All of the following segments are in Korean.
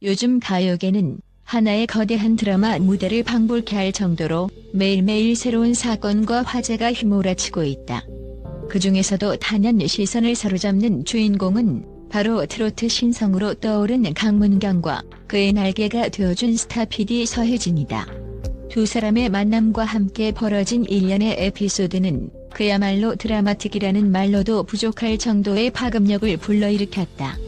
요즘 가요계는 하나의 거대한 드라마 무대를 방불케 할 정도로 매일매일 새로운 사건과 화제가 휘몰아치고 있다. 그 중에서도 단연 시선을 사로잡는 주인공은 바로 트로트 신성으로 떠오른 강문경과 그의 날개가 되어준 스타 PD 서혜진이다. 두 사람의 만남과 함께 벌어진 일련의 에피소드는 그야말로 드라마틱이라는 말로도 부족할 정도의 파급력을 불러일으켰다.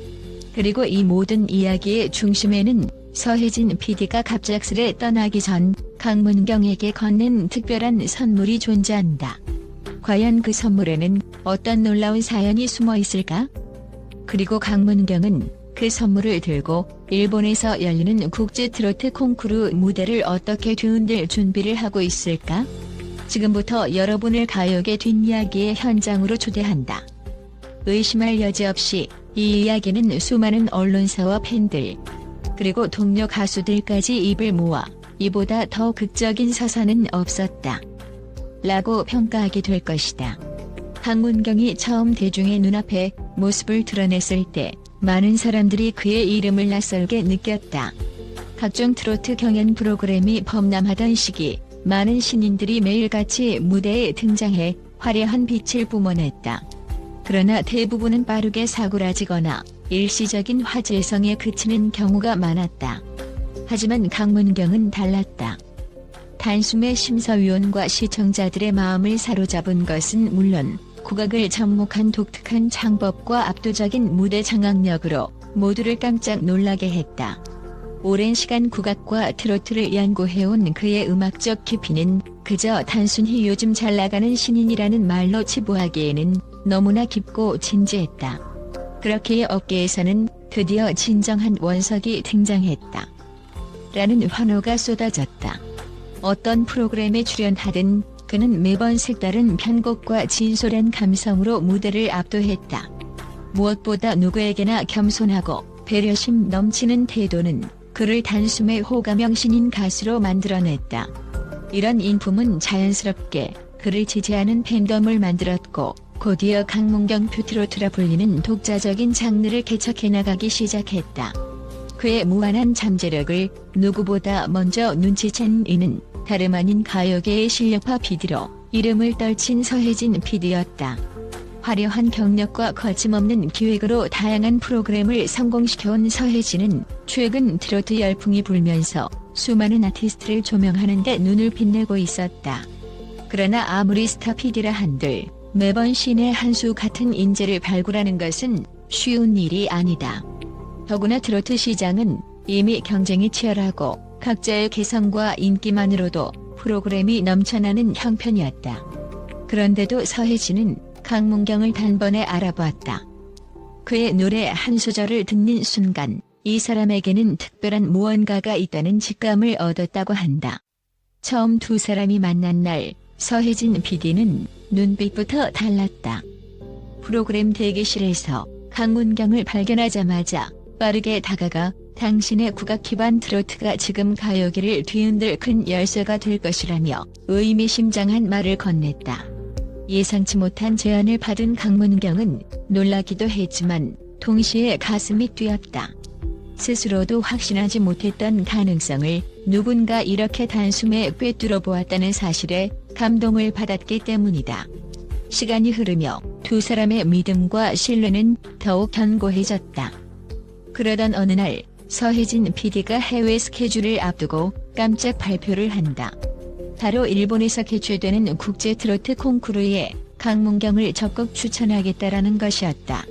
그리고 이 모든 이야기의 중심에는 서혜진 PD가 갑작스레 떠나기 전 강문경에게 건넨 특별한 선물이 존재한다. 과연 그 선물에는 어떤 놀라운 사연이 숨어 있을까? 그리고 강문경은 그 선물을 들고 일본에서 열리는 국제 트로트 콩쿠르 무대를 어떻게 뒤흔들 준비를 하고 있을까? 지금부터 여러분을 가요계 뒷이야기의 현장으로 초대한다. 의심할 여지 없이 이 이야기는 수많은 언론사와 팬들, 그리고 동료 가수들까지 입을 모아 이보다 더 극적인 서사는 없었다 라고 평가하게 될 것이다. 강문경이 처음 대중의 눈앞에 모습을 드러냈을 때 많은 사람들이 그의 이름을 낯설게 느꼈다. 각종 트로트 경연 프로그램이 범람하던 시기 많은 신인들이 매일같이 무대에 등장해 화려한 빛을 뿜어냈다. 그러나 대부분은 빠르게 사고라지거나 일시적인 화제성에 그치는 경우가 많았다. 하지만 강문경은 달랐다. 단숨에 심사위원과 시청자들의 마음을 사로잡은 것은 물론 국악을 접목한 독특한 창법과 압도적인 무대 장악력으로 모두를 깜짝 놀라게 했다. 오랜 시간 국악과 트로트를 연구해온 그의 음악적 깊이는 그저 단순히 요즘 잘나가는 신인이라는 말로 치부하기에는 너무나 깊고 진지했다. 그렇기에 업계에서는 드디어 진정한 원석이 등장했다 라는 환호가 쏟아졌다. 어떤 프로그램에 출연하든 그는 매번 색다른 편곡과 진솔한 감성으로 무대를 압도했다. 무엇보다 누구에게나 겸손하고 배려심 넘치는 태도는 그를 단숨에 호감형신인 가수로 만들어냈다. 이런 인품은 자연스럽게 그를 지지하는 팬덤을 만들었고 곧이어 강문경 퓨트로트라 불리는 독자적인 장르를 개척해 나가기 시작했다. 그의 무한한 잠재력을 누구보다 먼저 눈치챈 이는 다름 아닌 가요계의 실력파 PD로 이름을 떨친 서혜진 PD였다. 화려한 경력과 거침없는 기획으로 다양한 프로그램을 성공시켜온 서혜진은 최근 트로트 열풍이 불면서 수많은 아티스트를 조명하는 데 눈을 빛내고 있었다. 그러나 아무리 스타 PD라 한들 매번 신의 한 수 같은 인재를 발굴하는 것은 쉬운 일이 아니다. 더구나 트로트 시장은 이미 경쟁이 치열하고 각자의 개성과 인기만으로도 프로그램이 넘쳐나는 형편이었다. 그런데도 서혜진은 강문경을 단번에 알아보았다. 그의 노래 한 소절을 듣는 순간 이 사람에게는 특별한 무언가가 있다는 직감을 얻었다고 한다. 처음 두 사람이 만난 날 서혜진 PD는 눈빛부터 달랐다. 프로그램 대기실에서 강문경을 발견하자마자 빠르게 다가가 당신의 국악 기반 트로트가 지금 가요계를 뒤흔들 큰 열쇠가 될 것이라며 의미심장한 말을 건넸다. 예상치 못한 제안을 받은 강문경은 놀라기도 했지만 동시에 가슴이 뛰었다. 스스로도 확신하지 못했던 가능성을 누군가 이렇게 단숨에 꿰뚫어 보았다는 사실에 감동을 받았기 때문이다. 시간이 흐르며 두 사람의 믿음과 신뢰는 더욱 견고해졌다. 그러던 어느 날 서혜진 PD가 해외 스케줄을 앞두고 깜짝 발표를 한다. 바로 일본에서 개최되는 국제 트로트 콩쿠르에 강문경을 적극 추천하겠다라는 것이었다.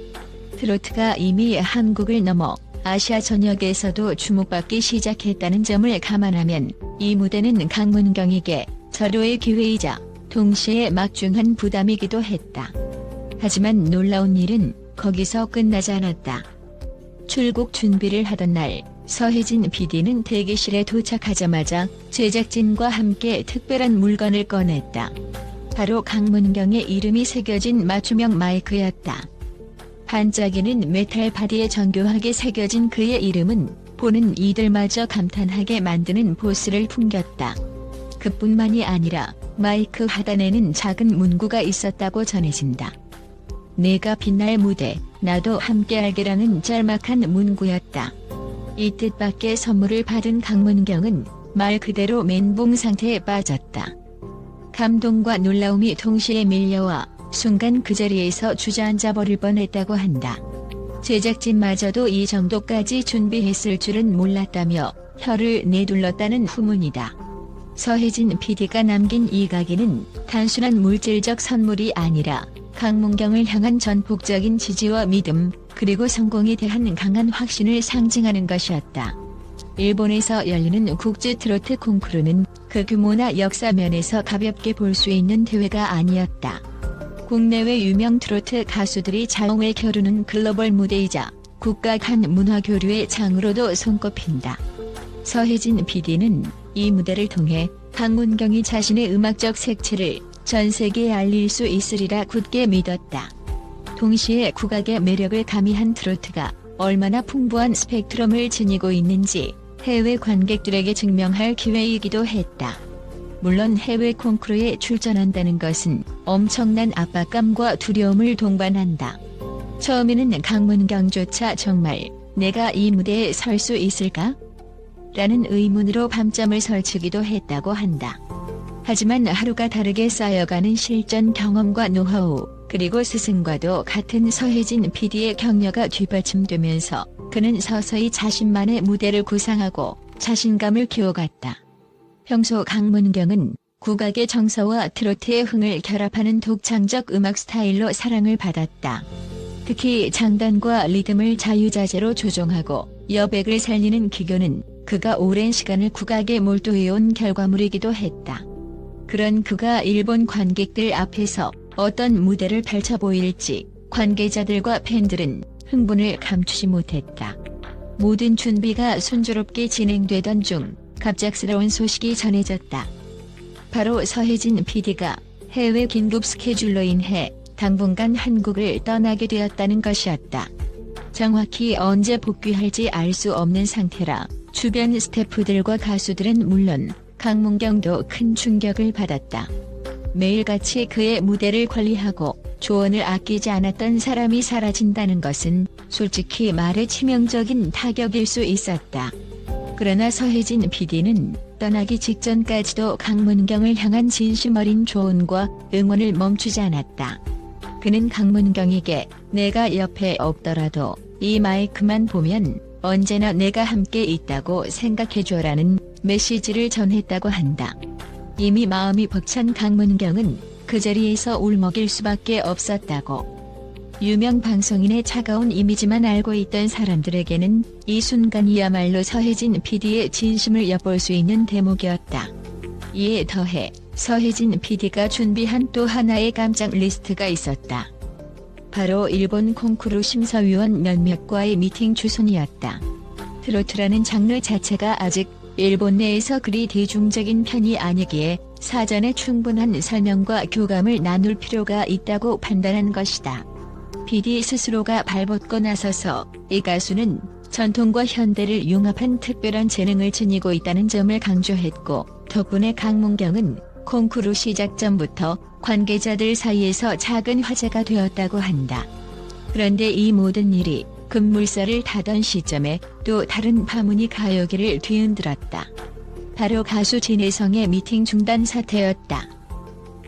트로트가 이미 한국을 넘어 아시아 전역에서도 주목받기 시작했다는 점을 감안하면 이 무대는 강문경에게 절호의 기회이자 동시에 막중한 부담이기도 했다. 하지만 놀라운 일은 거기서 끝나지 않았다. 출국 준비를 하던 날 서혜진 PD는 대기실에 도착하자마자 제작진과 함께 특별한 물건을 꺼냈다. 바로 강문경의 이름이 새겨진 맞춤형 마이크였다. 반짝이는 메탈 바디에 정교하게 새겨진 그의 이름은 보는 이들마저 감탄하게 만드는 보스를 풍겼다. 그뿐만이 아니라 마이크 하단에는 작은 문구가 있었다고 전해진다. 내가 빛날 무대, 나도 함께 알게라는 짤막한 문구였다. 이 뜻밖의 선물을 받은 강문경은 말 그대로 멘붕 상태에 빠졌다. 감동과 놀라움이 동시에 밀려와 순간 그 자리에서 주저앉아 버릴 뻔했다고 한다. 제작진마저도 이 정도까지 준비했을 줄은 몰랐다며 혀를 내둘렀다는 후문이다. 서혜진 PD가 남긴 이 가기는 단순한 물질적 선물이 아니라 강문경을 향한 전폭적인 지지와 믿음, 그리고 성공에 대한 강한 확신을 상징하는 것이었다. 일본에서 열리는 국제 트로트 콩쿠르는 그 규모나 역사 면에서 가볍게 볼 수 있는 대회가 아니었다. 국내외 유명 트로트 가수들이 자웅을 겨루는 글로벌 무대이자 국가 간 문화 교류의 장으로도 손꼽힌다. 서혜진 PD는 이 무대를 통해 강문경이 자신의 음악적 색채를 전 세계에 알릴 수 있으리라 굳게 믿었다. 동시에 국악의 매력을 가미한 트로트가 얼마나 풍부한 스펙트럼을 지니고 있는지 해외 관객들에게 증명할 기회이기도 했다. 물론 해외 콩쿠르에 출전한다는 것은 엄청난 압박감과 두려움을 동반한다. 처음에는 강문경조차 정말 내가 이 무대에 설 수 있을까? 라는 의문으로 밤잠을 설치기도 했다고 한다. 하지만 하루가 다르게 쌓여가는 실전 경험과 노하우, 그리고 스승과도 같은 서혜진 PD의 격려가 뒷받침되면서 그는 서서히 자신만의 무대를 구상하고 자신감을 키워갔다. 평소 강문경은 국악의 정서와 트로트의 흥을 결합하는 독창적 음악 스타일로 사랑을 받았다. 특히 장단과 리듬을 자유자재로 조종하고 여백을 살리는 기교는 그가 오랜 시간을 국악에 몰두해온 결과물이기도 했다. 그런 그가 일본 관객들 앞에서 어떤 무대를 펼쳐 보일지 관계자들과 팬들은 흥분을 감추지 못했다. 모든 준비가 순조롭게 진행되던 중 갑작스러운 소식이 전해졌다. 바로 서혜진 PD가 해외 긴급 스케줄로 인해 당분간 한국을 떠나게 되었다는 것이었다. 정확히 언제 복귀할지 알 수 없는 상태라 주변 스태프들과 가수들은 물론 강문경도 큰 충격을 받았다. 매일같이 그의 무대를 관리하고 조언을 아끼지 않았던 사람이 사라진다는 것은 솔직히 말해 치명적인 타격일 수 있었다. 그러나 서혜진 PD는 떠나기 직전까지도 강문경을 향한 진심 어린 조언과 응원을 멈추지 않았다. 그는 강문경에게 내가 옆에 없더라도 이 마이크만 보면 언제나 내가 함께 있다고 생각해줘라는 메시지를 전했다고 한다. 이미 마음이 벅찬 강문경은 그 자리에서 울먹일 수밖에 없었다고. 유명 방송인의 차가운 이미지만 알고 있던 사람들에게는 이 순간이야말로 서혜진 PD의 진심을 엿볼 수 있는 대목이었다. 이에 더해 서혜진 PD가 준비한 또 하나의 깜짝 리스트가 있었다. 바로 일본 콩쿠르 심사위원 몇몇과의 미팅 주선이었다. 트로트라는 장르 자체가 아직 일본 내에서 그리 대중적인 편이 아니기에 사전에 충분한 설명과 교감을 나눌 필요가 있다고 판단한 것이다. PD 스스로가 발벗고 나서서 이 가수는 전통과 현대를 융합한 특별한 재능을 지니고 있다는 점을 강조했고, 덕분에 강문경은 콩쿠르 시작 전부터 관계자들 사이에서 작은 화제가 되었다고 한다. 그런데 이 모든 일이 급물살을 타던 시점에 또 다른 파문이 가요계를 뒤흔들었다. 바로 가수 진혜성의 미팅 중단 사태였다.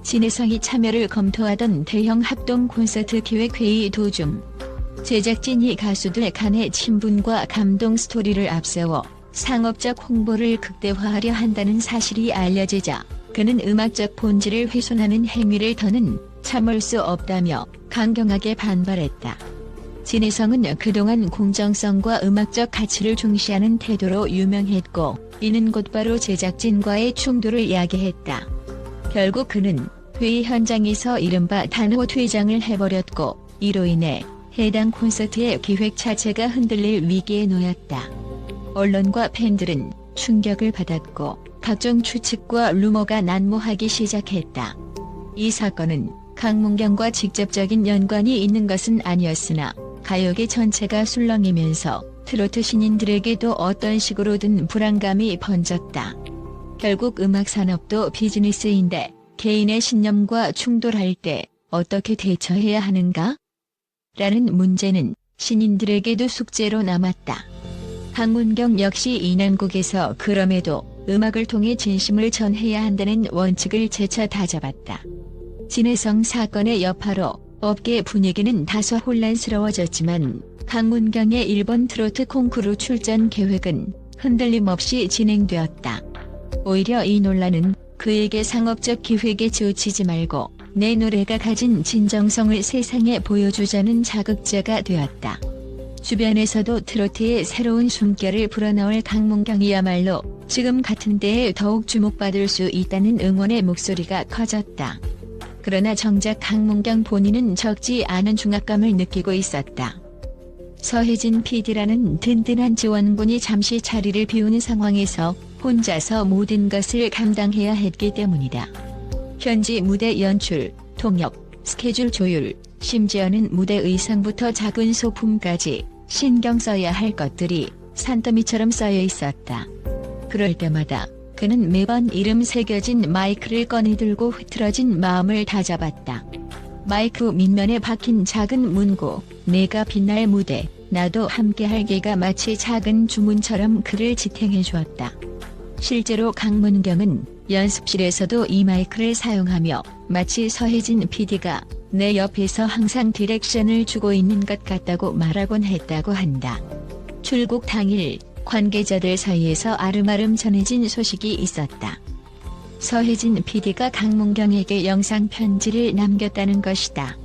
진혜성이 참여를 검토하던 대형 합동 콘서트 기획회의 도중 제작진이 가수들 간의 친분과 감동 스토리를 앞세워 상업적 홍보를 극대화하려 한다는 사실이 알려지자 그는 음악적 본질을 훼손하는 행위를 더는 참을 수 없다며 강경하게 반발했다. 진혜성은 그동안 공정성과 음악적 가치를 중시하는 태도로 유명했고, 이는 곧바로 제작진과의 충돌을 야기했다. 결국 그는 회의 현장에서 이른바 단호 퇴장을 해버렸고, 이로 인해 해당 콘서트의 기획 자체가 흔들릴 위기에 놓였다. 언론과 팬들은 충격을 받았고 각종 추측과 루머가 난무하기 시작했다. 이 사건은 강문경과 직접적인 연관이 있는 것은 아니었으나 가요계 전체가 술렁이면서 트로트 신인들에게도 어떤 식으로든 불안감이 번졌다. 결국 음악 산업도 비즈니스인데 개인의 신념과 충돌할 때 어떻게 대처해야 하는가? 라는 문제는 신인들에게도 숙제로 남았다. 강문경 역시 이 난국에서 그럼에도 음악을 통해 진심을 전해야 한다는 원칙을 재차 다잡았다. 진해성 사건의 여파로 업계 분위기는 다소 혼란스러워졌지만 강문경의 일본 트로트 콩쿠르 출전 계획은 흔들림 없이 진행되었다. 오히려 이 논란은 그에게 상업적 기획에 치우치지 말고 내 노래가 가진 진정성을 세상에 보여주자는 자극제가 되었다. 주변에서도 트로트의 새로운 숨결을 불어넣을 강문경이야말로 지금 같은 때에 더욱 주목받을 수 있다는 응원의 목소리가 커졌다. 그러나 정작 강문경 본인은 적지 않은 중압감을 느끼고 있었다. 서혜진 PD라는 든든한 지원군이 잠시 자리를 비우는 상황에서 혼자서 모든 것을 감당해야 했기 때문이다. 현지 무대 연출, 통역, 스케줄 조율, 심지어는 무대 의상부터 작은 소품까지 신경 써야 할 것들이 산더미처럼 쌓여 있었다. 그럴 때마다 그는 매번 이름 새겨진 마이크를 꺼내들고 흐트러진 마음을 다잡았다. 마이크 밑면에 박힌 작은 문구, 내가 빛날 무대, 나도 함께할 게가 마치 작은 주문처럼 그를 지탱해 주었다. 실제로 강문경은 연습실에서도 이 마이크를 사용하며 마치 서혜진 PD가 내 옆에서 항상 디렉션을 주고 있는 것 같다고 말하곤 했다고 한다. 출국 당일 관계자들 사이에서 아름아름 전해진 소식이 있었다. 서혜진 PD가 강문경에게 영상 편지를 남겼다는 것이다.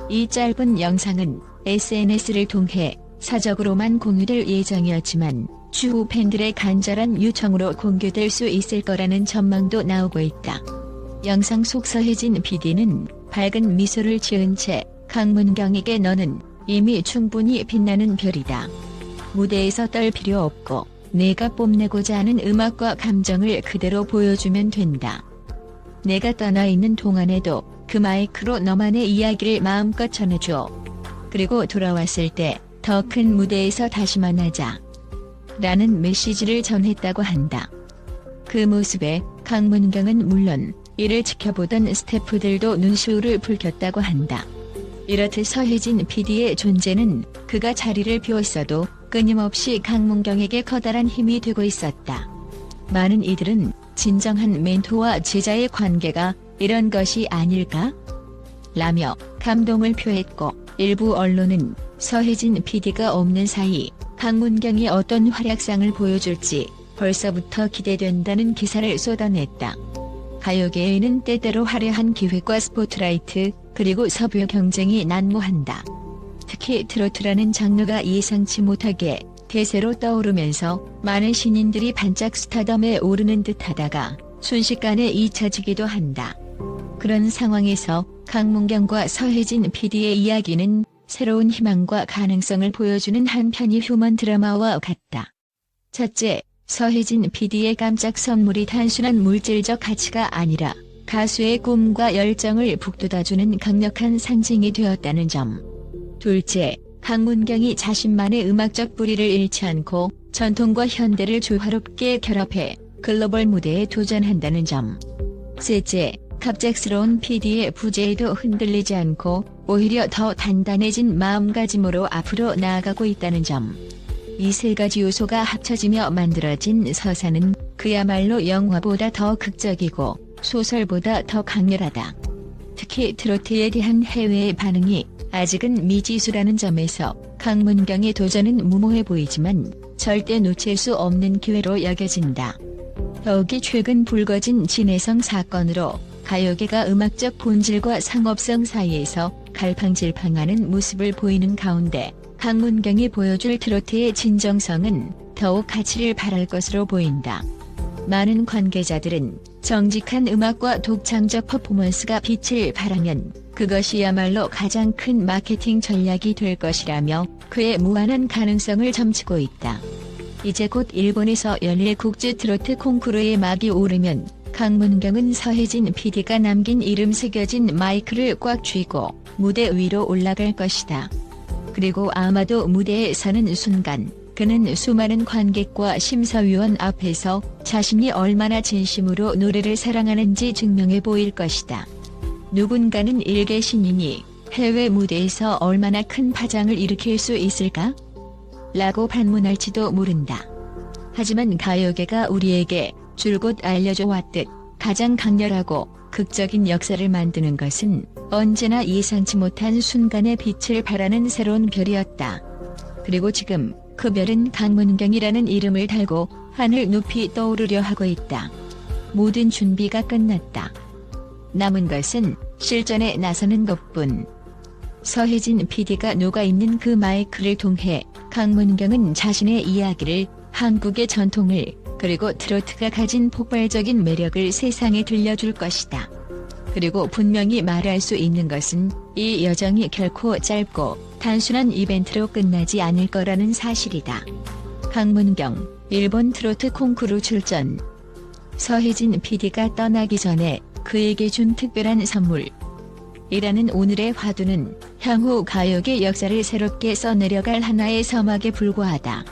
이 짧은 영상은 SNS를 통해 사적으로만 공유될 예정이었지만 추후 팬들의 간절한 요청으로 공개될 수 있을 거라는 전망도 나오고 있다. 영상 속 서혜진 PD는 밝은 미소를 지은 채 강문경에게 너는 이미 충분히 빛나는 별이다. 무대에서 떨 필요 없고 내가 뽐내고자 하는 음악과 감정을 그대로 보여주면 된다. 내가 떠나 있는 동안에도 그 마이크로 너만의 이야기를 마음껏 전해줘. 그리고 돌아왔을 때 더 큰 무대에서 다시 만나자. 라는 메시지를 전했다고 한다. 그 모습에 강문경은 물론 이를 지켜보던 스태프들도 눈시울을 붉혔다고 한다. 이렇듯 서혜진 PD의 존재는 그가 자리를 비웠어도 끊임없이 강문경에게 커다란 힘이 되고 있었다. 많은 이들은 진정한 멘토와 제자의 관계가 이런 것이 아닐까? 라며 감동을 표했고 일부 언론은 서혜진 PD가 없는 사이 강문경이 어떤 활약상을 보여줄지 벌써부터 기대된다는 기사를 쏟아냈다. 가요계에는 때때로 화려한 기획과 스포트라이트 그리고 섭외 경쟁이 난무한다. 특히 트로트라는 장르가 예상치 못하게 대세로 떠오르면서 많은 신인들이 반짝 스타덤에 오르는 듯하다가 순식간에 잊혀지기도 한다. 그런 상황에서 강문경과 서혜진 PD의 이야기는 새로운 희망과 가능성을 보여주는 한 편의 휴먼 드라마와 같다. 첫째, 서혜진 PD의 깜짝 선물이 단순한 물질적 가치가 아니라 가수의 꿈과 열정을 북돋아주는 강력한 상징이 되었다는 점. 둘째, 강문경이 자신만의 음악적 뿌리를 잃지 않고 전통과 현대를 조화롭게 결합해 글로벌 무대에 도전한다는 점. 셋째, 갑작스러운 PD의 부재에도 흔들리지 않고 오히려 더 단단해진 마음가짐으로 앞으로 나아가고 있다는 점. 이 세 가지 요소가 합쳐지며 만들어진 서사는 그야말로 영화보다 더 극적이고 소설보다 더 강렬하다. 특히 트로트에 대한 해외의 반응이 아직은 미지수라는 점에서 강문경의 도전은 무모해 보이지만 절대 놓칠 수 없는 기회로 여겨진다. 더욱이 최근 불거진 진해성 사건으로 가요계가 음악적 본질과 상업성 사이에서 갈팡질팡하는 모습을 보이는 가운데 강문경이 보여줄 트로트의 진정성은 더욱 가치를 발할 것으로 보인다. 많은 관계자들은 정직한 음악과 독창적 퍼포먼스가 빛을 발하면 그것이야말로 가장 큰 마케팅 전략이 될 것이라며 그의 무한한 가능성을 점치고 있다. 이제 곧 일본에서 열릴 국제 트로트 콩쿠르의 막이 오르면 강문경은 서혜진 PD가 남긴 이름 새겨진 마이크를 꽉 쥐고 무대 위로 올라갈 것이다. 그리고 아마도 무대에 서는 순간 그는 수많은 관객과 심사위원 앞에서 자신이 얼마나 진심으로 노래를 사랑하는지 증명해 보일 것이다. 누군가는 일개 신인이 해외 무대에서 얼마나 큰 파장을 일으킬 수 있을까? 라고 반문할지도 모른다. 하지만 가요계가 우리에게 줄곧 알려줘 왔듯 가장 강렬하고 극적인 역사를 만드는 것은 언제나 예상치 못한 순간의 빛을 발하는 새로운 별이었다. 그리고 지금 그 별은 강문경이라는 이름을 달고 하늘 높이 떠오르려 하고 있다. 모든 준비가 끝났다. 남은 것은 실전에 나서는 것뿐. 서혜진 PD가 녹아있는 그 마이크를 통해 강문경은 자신의 이야기를, 한국의 전통을, 그리고 트로트가 가진 폭발적인 매력을 세상에 들려줄 것이다. 그리고 분명히 말할 수 있는 것은 이 여정이 결코 짧고 단순한 이벤트로 끝나지 않을 거라는 사실이다. 강문경, 일본 트로트 콩쿠르 출전. 서혜진 PD가 떠나기 전에 그에게 준 특별한 선물. 이라는 오늘의 화두는 향후 가요계 역사를 새롭게 써내려갈 하나의 서막에 불과하다.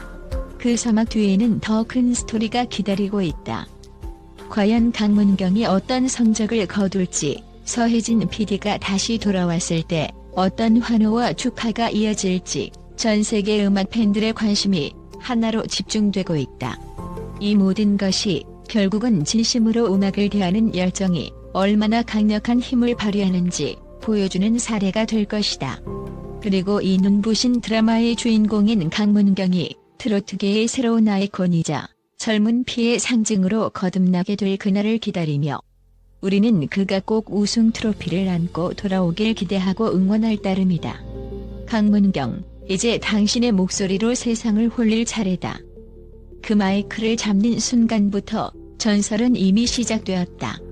그 서막 뒤에는 더 큰 스토리가 기다리고 있다. 과연 강문경이 어떤 성적을 거둘지, 서혜진 PD가 다시 돌아왔을 때 어떤 환호와 축하가 이어질지 전 세계 음악 팬들의 관심이 하나로 집중되고 있다. 이 모든 것이 결국은 진심으로 음악을 대하는 열정이 얼마나 강력한 힘을 발휘하는지 보여주는 사례가 될 것이다. 그리고 이 눈부신 드라마의 주인공인 강문경이 트로트계의 새로운 아이콘이자 젊은 피의 상징으로 거듭나게 될 그날을 기다리며 우리는 그가 꼭 우승 트로피를 안고 돌아오길 기대하고 응원할 따름이다. 강문경, 이제 당신의 목소리로 세상을 홀릴 차례다. 그 마이크를 잡는 순간부터 전설은 이미 시작되었다.